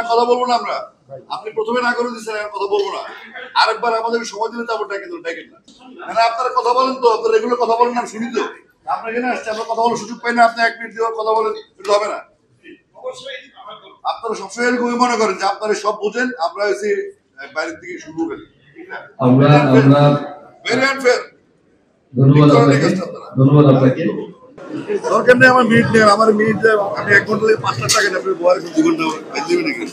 কথা বলবো না আমরা। আপনি প্রথমে না করে দিচ্ছেন, কথা বলবো না। আরেকবার আমাদের সময় দিলে তারপর ডাকেন না। মানে আপনারা কথা বলেন তো, আপনারা রেগুলার কথা বলেন, আমি শুনি তো। আমরা এখানে আসছি, আমরা কথা বলার সুযোগ পাই না, আপনি 1 মিনিট দিয়ে কথা বলেন, এটা হবে না। আপনারা সবসময় এরকম মনে করেন যে আপনারা সব বোঝেন, আমরা এসে বাইরের দিকে শুরু করি। ধন্যবাদ আপনাকে। দরকার নেই আমার মিনিট নেই, আমার মিনিট দেয়, আমি 1 ঘন্টা লাগে 5 লাখ টাকা নেই, আপনি 2 ঘন্টা দেবেন নাকি?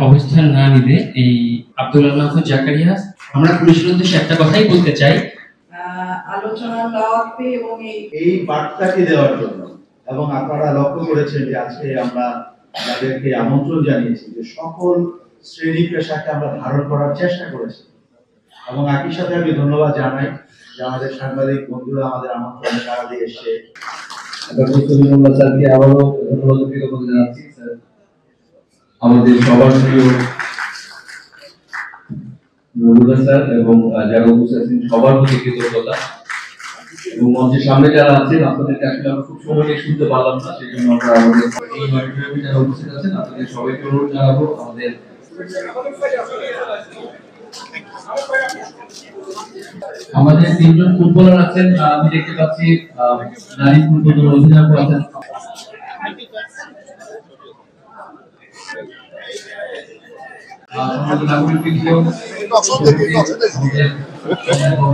অবস্থান না নিতে এই আব্দুল্লাহ মাহফুজ জাকারিয়া, আমরা পুলিশের উদ্দেশ্যে একটা কথাই বলতে চাই, আলোচনার লাভে এবং এই বার্তাটি দেওয়ার জন্য, এবং আপনারা লক্ষ্য করেছেন যে আজকে আমরা যাদেরকে আমন্ত্রণ জানিয়েছি যে সকল শ্রেণী পেশাকে আমরা ধারণ করার চেষ্টা করেছি, এবং একই সাথে আমি ধন্যবাদ জানাই যে আমাদের সাংবাদিক বন্ধুরা আমাদের আমন্ত্রণে সাড়া দিয়ে এসে স্যারকে আবারও ধন্যবাদ কৃতজ্ঞতা জানাচ্ছি। স্যার আমাদের সবার প্রিয় নজরুল স্যার এবং যারা উপস্থিত আছেন সবার প্রতি কৃতজ্ঞতা, এবং মঞ্চের সামনে যারা আছেন আপনাদেরকে আসলে আমরা খুব সময় নিয়ে শুনতে পারলাম না, সেই জন্য আমরা আমাদের এই অডিটোরিয়ামে যারা উপস্থিত আছেন আপনাদের সবাইকে অনুরোধ জানাবো আমাদের 3 জন ফুটবলার আছেন, আমি দেখতে পাচ্ছি নারী ফুটবল অধিনায়ক আছেন। এবং